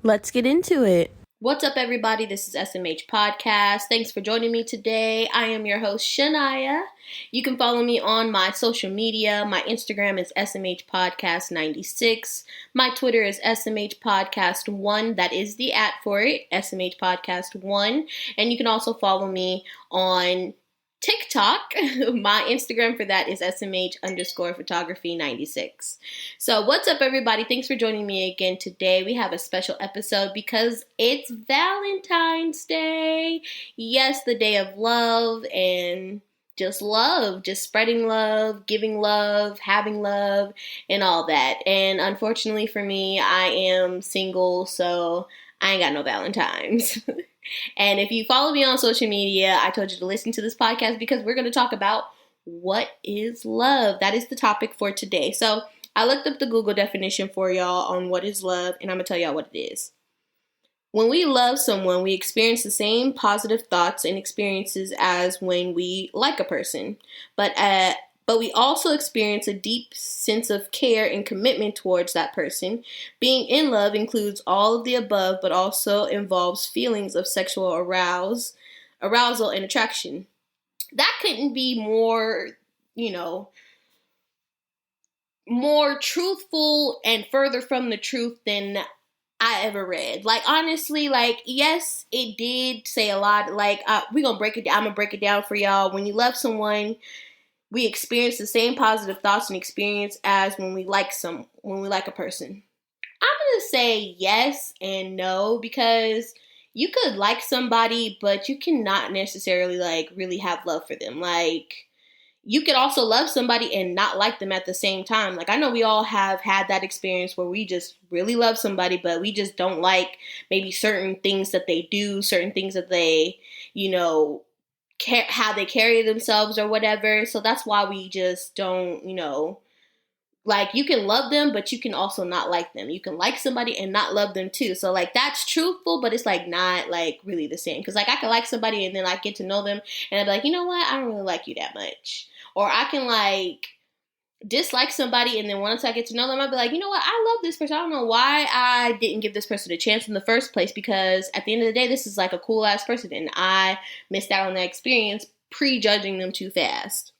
Let's get into it. What's up, everybody? This is SMH Podcast. Thanks for joining me today. I am your host, Shania. You can follow me on my social media. My Instagram is SMH Podcast 96. My Twitter is SMH Podcast 1. That is the @ for it, SMH Podcast 1. And you can also follow me on TikTok. My Instagram for that is SMH_photography 96. So what's up, everybody? Thanks for joining me again today. We have a special episode because it's Valentine's Day. Yes, the day of love and just love, just spreading love, giving love, having love, and all that. And unfortunately for me, I am single, so I ain't got no Valentines. And if you follow me on social media, I told you to listen to this podcast because we're going to talk about what is love. That is the topic for today. So I looked up the Google definition for y'all on what is love, and I'm going to tell y'all what it is. When we love someone, we experience the same positive thoughts and experiences as when we like a person. But we also experience a deep sense of care and commitment towards that person. Being in love includes all of the above, but also involves feelings of sexual arousal and attraction. That couldn't be more, more truthful and further from the truth than I ever read. Like, honestly, yes, it did say a lot. We're going to break it down. I'm going to break it down for y'all. When you love someone, we experience the same positive thoughts and experience as when we like a person. I'm going to say yes and no, because you could like somebody, but you cannot necessarily really have love for them. You could also love somebody and not like them at the same time. I know we all have had that experience where we just really love somebody, but we just don't like maybe certain things that they do, certain things that they, how they carry themselves or whatever. So that's why we just don't, you can love them, but you can also not like them. You can like somebody and not love them too. So that's truthful, but it's not really the same. Because I can like somebody and then I get to know them and I'd be like, you know what? I don't really like you that much. Or I can dislike somebody and then once I get to know them, I'd be like, you know what? I love this person. I don't know why I didn't give this person a chance in the first place, because at the end of the day, this is a cool ass person and I missed out on that experience prejudging them too fast.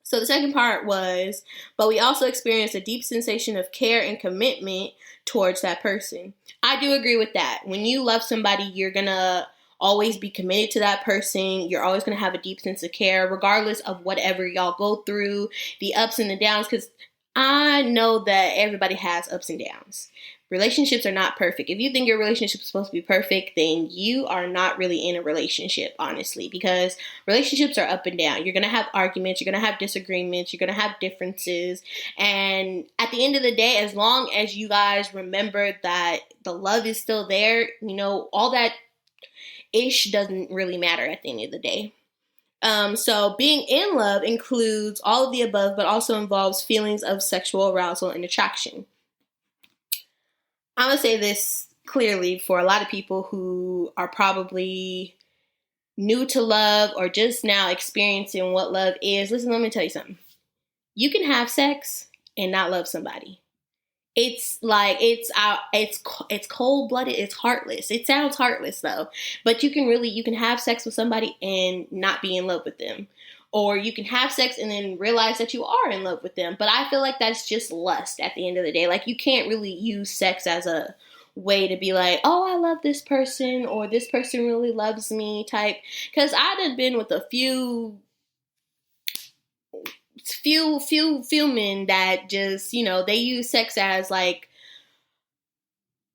So the second part was, but we also experience a deep sensation of care and commitment towards that person. I do agree with that. When you love somebody, you're going to always be committed to that person. You're always going to have a deep sense of care, regardless of whatever y'all go through, the ups and the downs, because I know that everybody has ups and downs. Relationships are not perfect. If you think your relationship is supposed to be perfect, then you are not really in a relationship, honestly, because relationships are up and down. You're going to have arguments. You're going to have disagreements. You're going to have differences. And at the end of the day, as long as you guys remember that the love is still there, all that ish doesn't really matter at the end of the day. So being in love includes all of the above, but also involves feelings of sexual arousal and attraction. I'm going to say this clearly for a lot of people who are probably new to love or just now experiencing what love is. Listen, let me tell you something. You can have sex and not love somebody. It's cold-blooded. It's heartless. It sounds heartless though, but you can have sex with somebody and not be in love with them. Or you can have sex and then realize that you are in love with them. But I feel like that's just lust at the end of the day. You can't really use sex as a way to be like, oh, I love this person or this person really loves me type. Because I've done been with a few men that just, they use sex as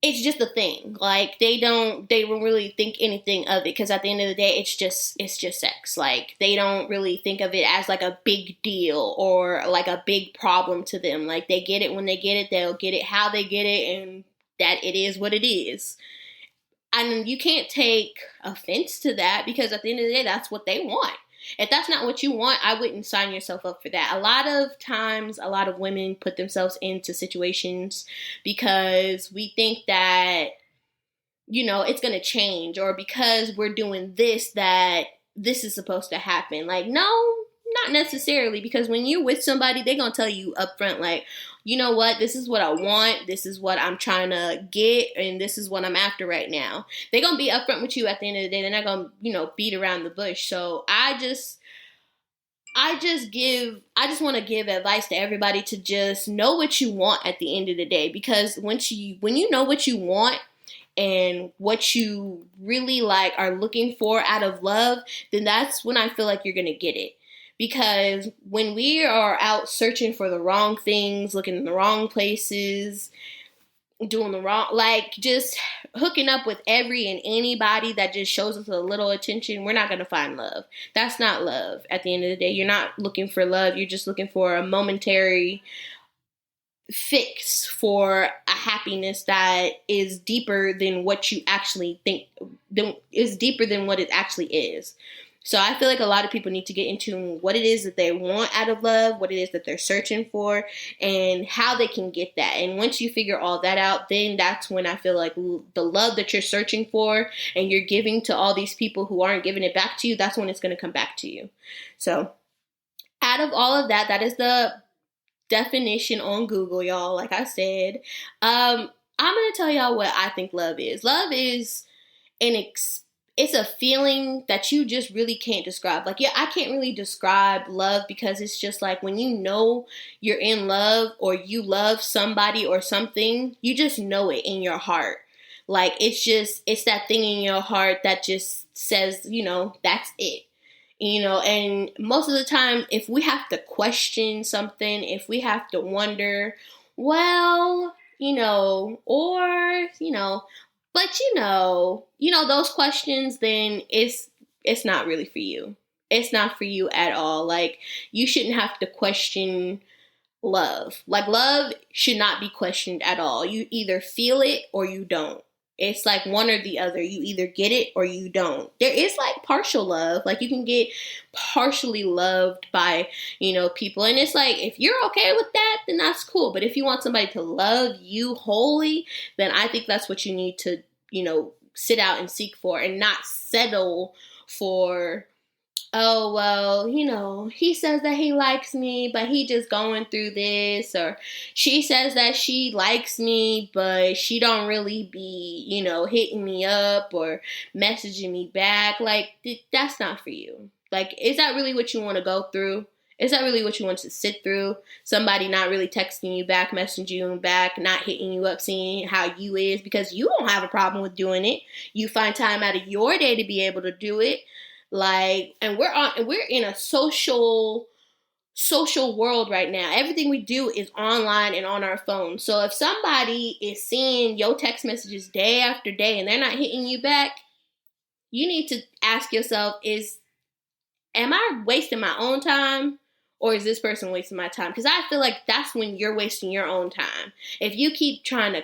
it's just a thing. They don't really think anything of it, because at the end of the day, it's just sex. They don't really think of it as a big deal or a big problem to them. They get it when they get it, they'll get it how they get it, and that it is what it is. And you can't take offense to that, because at the end of the day, that's what they want. If that's not what you want, I wouldn't sign yourself up for that. A lot of times, a lot of women put themselves into situations because we think that, it's going to change, or because we're doing this, that this is supposed to happen. No, not necessarily, because when you're with somebody, they're going to tell you up front, you know what, this is what I want, this is what I'm trying to get, and this is what I'm after right now. They're going to be upfront with you at the end of the day. They're not going to, beat around the bush. So I just want to give advice to everybody to just know what you want at the end of the day, because when you know what you want and what you really like are looking for out of love, then that's when I feel like you're going to get it. Because when we are out searching for the wrong things, looking in the wrong places, doing the wrong, like just hooking up with every and anybody that just shows us a little attention, we're not going to find love. That's not love. At the end of the day, you're not looking for love. You're just looking for a momentary fix for a happiness that is deeper than what you actually think, is deeper than what it actually is. So I feel like a lot of people need to get into what it is that they want out of love, what it is that they're searching for, and how they can get that. And once you figure all that out, then that's when I feel like the love that you're searching for and you're giving to all these people who aren't giving it back to you, that's when it's going to come back to you. So out of all of that, that is the definition on Google, y'all. Like I said, I'm going to tell y'all what I think love is. Love is it's a feeling that you just really can't describe. Like, yeah, I can't really describe love, because it's just like when you know you're in love or you love somebody or something, you just know it in your heart. Like, it's that thing in your heart that just says, that's it. And most of the time, if we have to question something, if we have to wonder, well, or, but those questions, then it's not really for you. It's not for you at all. Like, you shouldn't have to question love. Like, love should not be questioned at all. You either feel it or you don't. It's like one or the other. You either get it or you don't. There is like partial love. Like, you can get partially loved by, people. And it's like, if you're okay with that, then that's cool. But if you want somebody to love you wholly, then I think that's what you need to, sit out and seek for, and not settle for, oh, well, he says that he likes me, but he just going through this, or she says that she likes me, but she don't really be, hitting me up or messaging me back. Like, that's not for you. Like, is that really what you want to go through? Is that really what you want to sit through? Somebody not really texting you back, messaging you back, not hitting you up, seeing how you is, because you don't have a problem with doing it. You find time out of your day to be able to do it. Like, and we're in a social world right now. Everything we do is online and on our phone. So if somebody is seeing your text messages day after day and they're not hitting you back, you need to ask yourself, am I wasting my own time, or is this person wasting my time? Because I feel like that's when you're wasting your own time. If you keep trying to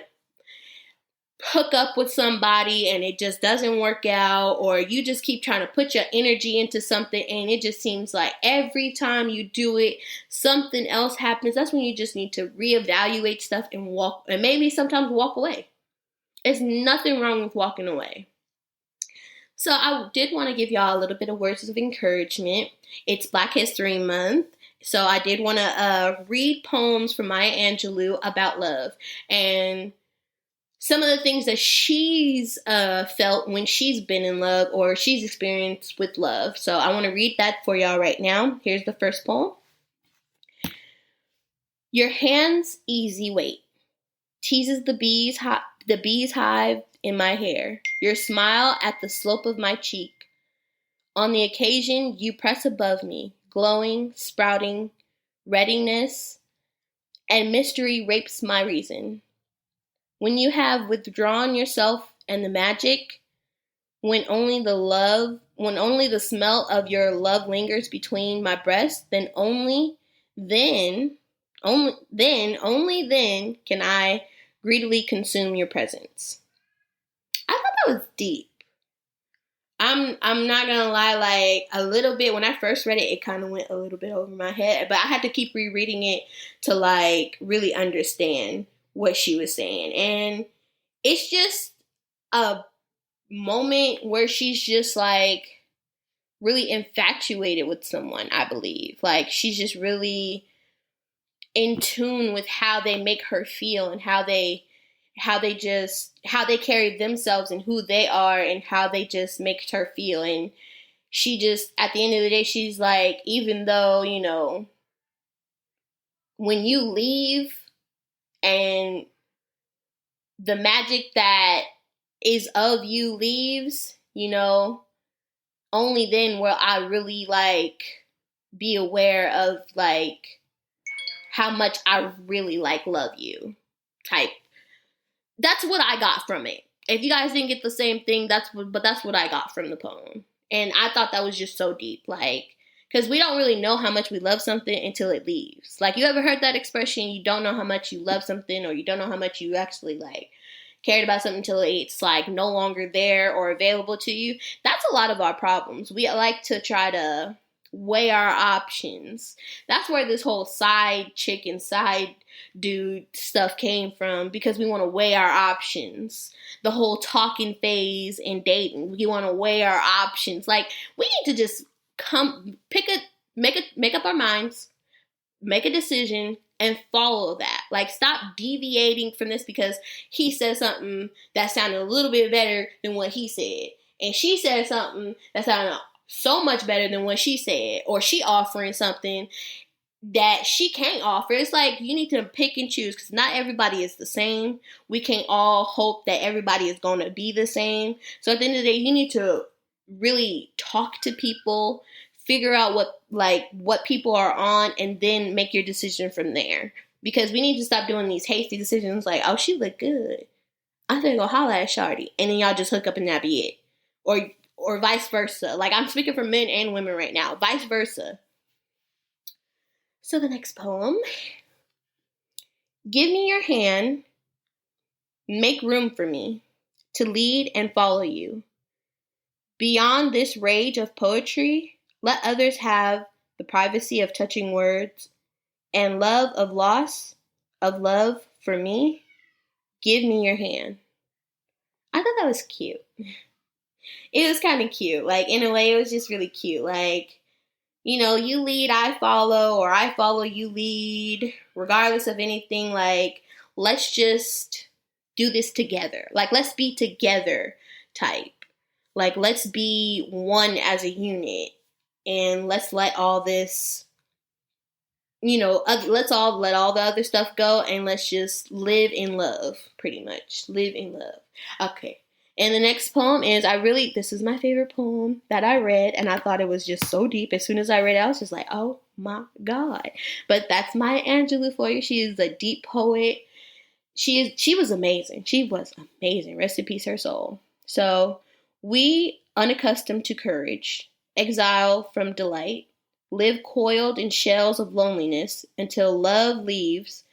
hook up with somebody and it just doesn't work out, or you just keep trying to put your energy into something and it just seems like every time you do it, something else happens, that's when you just need to reevaluate stuff and maybe sometimes walk away. There's nothing wrong with walking away. So I did want to give y'all a little bit of words of encouragement. It's Black History Month. So I did want to read poems from Maya Angelou about love and some of the things that she's felt when she's been in love or she's experienced with love. So I want to read that for y'all right now. Here's the first poem. Your hand's easy weight teases the bees hive in my hair. Your smile at the slope of my cheek. On the occasion you press above me, glowing, sprouting, readiness, and mystery rapes my reason. When you have withdrawn yourself and the magic, when only the smell of your love lingers between my breasts, only then can I greedily consume your presence. I thought that was deep. I'm not gonna lie, like a little bit when I first read it, it kind of went a little bit over my head, but I had to keep rereading it to like really understand what she was saying. And it's just a moment where she's just like really infatuated with someone, I believe. Like she's just really in tune with how they make her feel and how they carry themselves and who they are and how they just make her feel. And she just, at the end of the day, she's like, even though, when you leave and the magic that is of you leaves, only then will I really be aware of how much I really love you type. That's what I got from it. If you guys didn't get the same thing, that's what I got from the poem. And I thought that was just so deep. Because we don't really know how much we love something until it leaves. You ever heard that expression? You don't know how much you love something, or you don't know how much you actually cared about something until it's no longer there or available to you. That's a lot of our problems. We like to try to weigh our options. That's where this whole side chick and side dude stuff came from, because we want to weigh our options. The whole talking phase and dating, we want to weigh our options. We need to just make up our minds, make a decision, and follow that. Stop deviating from this because he said something that sounded a little bit better than what he said, and she said something that sounded so much better than what she said, or she offering something that she can't offer. It's you need to pick and choose, because not everybody is the same. We can't all hope that everybody is going to be the same. So at the end of the day, you need to really talk to people, figure out what people are on, and then make your decision from there. Because we need to stop doing these hasty decisions oh, she look good, I'm gonna go holler at Shardy, and then y'all just hook up and that be it. Or vice versa. I'm speaking for men and women right now. Vice versa. So the next poem. Give me your hand. Make room for me to lead and follow you. Beyond this rage of poetry, let others have the privacy of touching words and love of loss of love for me. Give me your hand. I thought that was cute. It was kind of cute. In a way, it was just really cute. You lead, I follow, or I follow, you lead. Regardless of anything, let's just do this together. Let's be together type. Let's be one as a unit. And let's let all this, let's all let all the other stuff go, and let's just live in love, pretty much. Live in love. Okay. And the next poem is, this is my favorite poem that I read, and I thought it was just so deep. As soon as I read it, I was just oh my God. But that's Maya Angelou for you. She is a deep poet. She was amazing. She was amazing. Rest in peace, her soul. So, we, unaccustomed to courage, exile from delight, live coiled in shells of loneliness until love leaves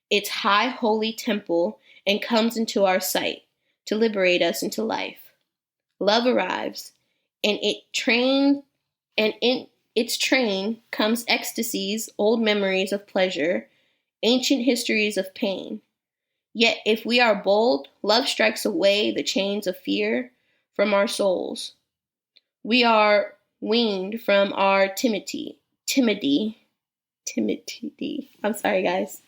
its high holy temple and comes into our sight to liberate us into life. Love arrives, and in its train comes ecstasies, old memories of pleasure, ancient histories of pain. Yet if we are bold, love strikes away the chains of fear from our souls. We are weaned from our timidity. I'm sorry, guys.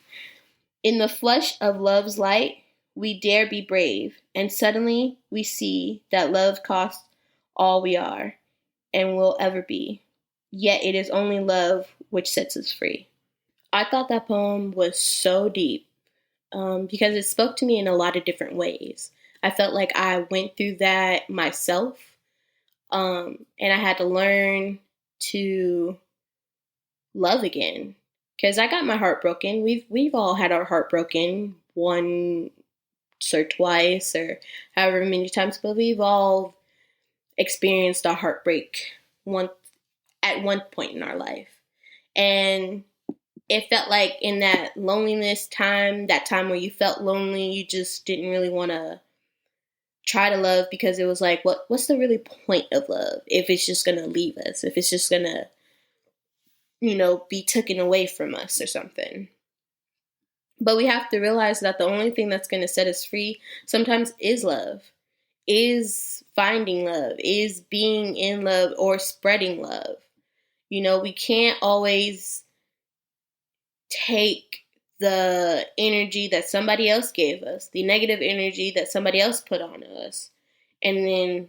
In the flush of love's light, we dare be brave, and suddenly we see that love costs all we are and will ever be. Yet it is only love which sets us free. I thought that poem was so deep because it spoke to me in a lot of different ways. I felt like I went through that myself, and I had to learn to love again. Because I got my heart broken. We've all had our heart broken once or twice or however many times, but we've all experienced a heartbreak at one point in our life. And it felt like in that loneliness time, that time where you felt lonely, you just didn't really want to try to love, because it was what's the really point of love if it's just going to leave us, if it's just going to be taken away from us or something. But we have to realize that the only thing that's going to set us free sometimes is love, is finding love, is being in love or spreading love. We can't always take the energy that somebody else gave us, the negative energy that somebody else put on us, and then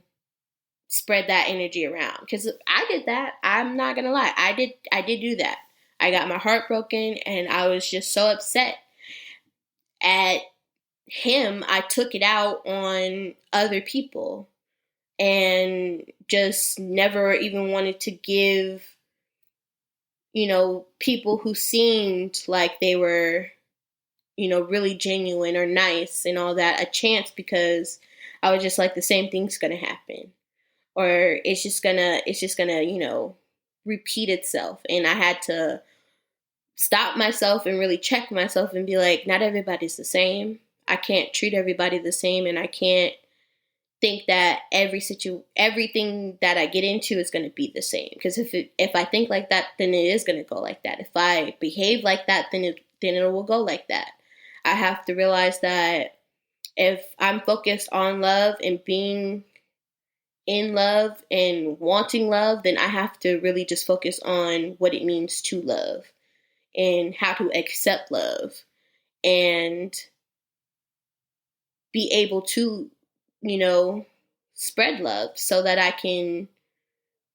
spread that energy around. Because I did that. I'm not gonna lie. I did do that. I got my heart broken, and I was just so upset at him. I took it out on other people and just never even wanted to give, people who seemed like they were, really genuine or nice and all that a chance, because I was just like, the same thing's gonna happen, or it's just gonna, repeat itself. And I had to stop myself and really check myself and be like, not everybody's the same. I can't treat everybody the same, and I can't think that everything that I get into is going to be the same. Because if I think like that, then it is going to go like that. If I behave like that, then it will go like that. I have to realize that if I'm focused on love and being in love and wanting love, then I have to really just focus on what it means to love and how to accept love and be able to, spread love so that I can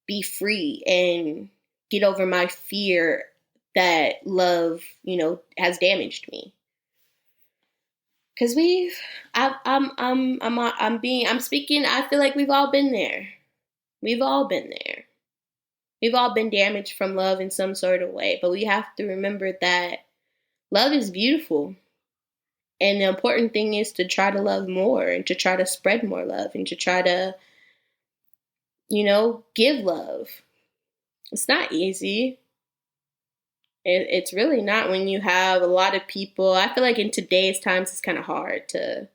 be free and get over my fear that love, has damaged me. Because I'm speaking, I feel like we've all been there. We've all been there. We've all been damaged from love in some sort of way, but we have to remember that love is beautiful. And the important thing is to try to love more and to try to spread more love and to try to, give love. It's not easy. It's really not when you have a lot of people. I feel like in today's times, it's kind of hard to,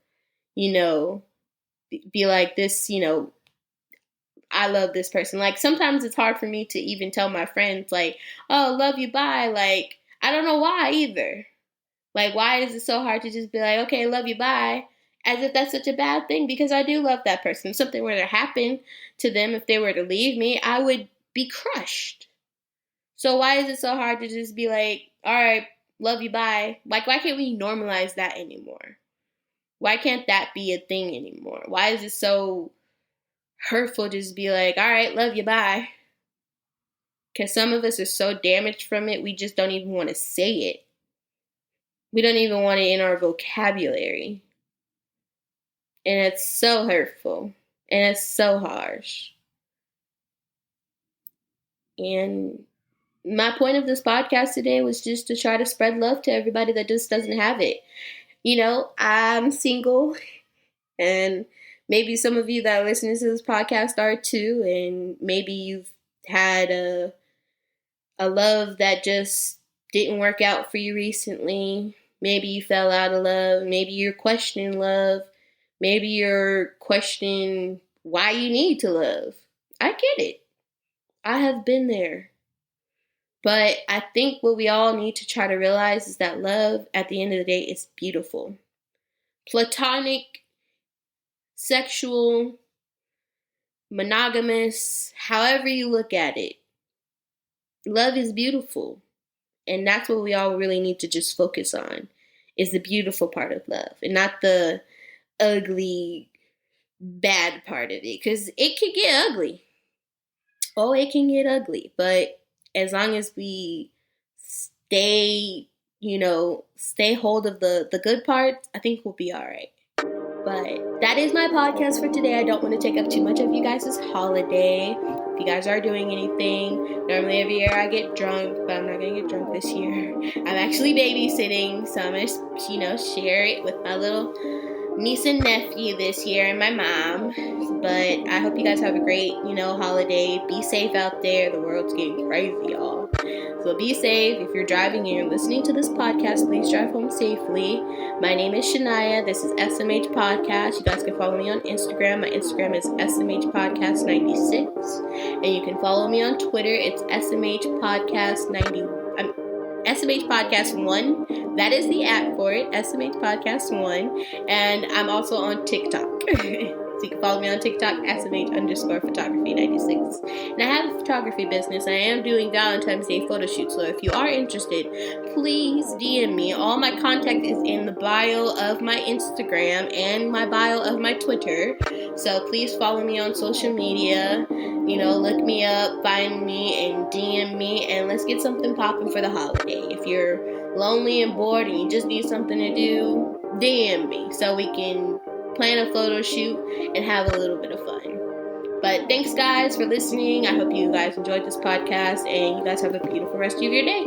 be like this, I love this person. Like sometimes it's hard for me to even tell my friends like, oh, love you, bye. Like, I don't know why either. Like, why is it so hard to just be like, okay, love you, bye? As if that's such a bad thing, because I do love that person. If something were to happen to them, if they were to leave me, I would be crushed. So why is it so hard to just be like, all right, love you, bye? Like, why can't we normalize that anymore? Why can't that be a thing anymore? Why is it so hurtful to just be like, all right, love you, bye? Because some of us are so damaged from it, we just don't even want to say it. We don't even want it in our vocabulary. And it's so hurtful. And it's so harsh. And my point of this podcast today was just to try to spread love to everybody that just doesn't have it. I'm single. And maybe some of you that are listening to this podcast are too. And maybe you've had a love that just didn't work out for you recently. Maybe you fell out of love. Maybe you're questioning love. Maybe you're questioning why you need to love. I get it. I have been there. But I think what we all need to try to realize is that love, at the end of the day, is beautiful. Platonic, sexual, monogamous, however you look at it, love is beautiful. And that's what we all really need to just focus on, is the beautiful part of love and not the ugly, bad part of it. Because it can get ugly. Oh, it can get ugly. But as long as we stay hold of the good part, I think we'll be all right. But that is my podcast for today. I don't want to take up too much of you guys' holiday. If you guys are doing anything, normally every year I get drunk, but I'm not going to get drunk this year. I'm actually babysitting, so I'm going to, share it with my little niece and nephew this year and my mom. But I hope you guys have a great, holiday. Be safe out there. The world's getting crazy, y'all. So be safe. If you're driving and you're listening to this podcast, please drive home safely. My name is Shania. This is SMH Podcast. You guys can follow me on Instagram. My Instagram is SMH Podcast 96. And you can follow me on Twitter. It's SMH Podcast SMH Podcast 1. That is the app for it. SMH Podcast 1. And I'm also on TikTok. So You can follow me on TikTok, smh_photography96. And I have a photography business. I am doing Valentine's Day photo shoots. So if you are interested, please DM me. All my contact is in the bio of my Instagram and my bio of my Twitter. So please follow me on social media. Look me up, find me, and DM me, and let's get something popping for the holiday. If you're lonely and bored and you just need something to do, DM me so we can plan a photo shoot and have a little bit of fun. But thanks, guys, for listening. I hope you guys enjoyed this podcast, and you guys have a beautiful rest of your day.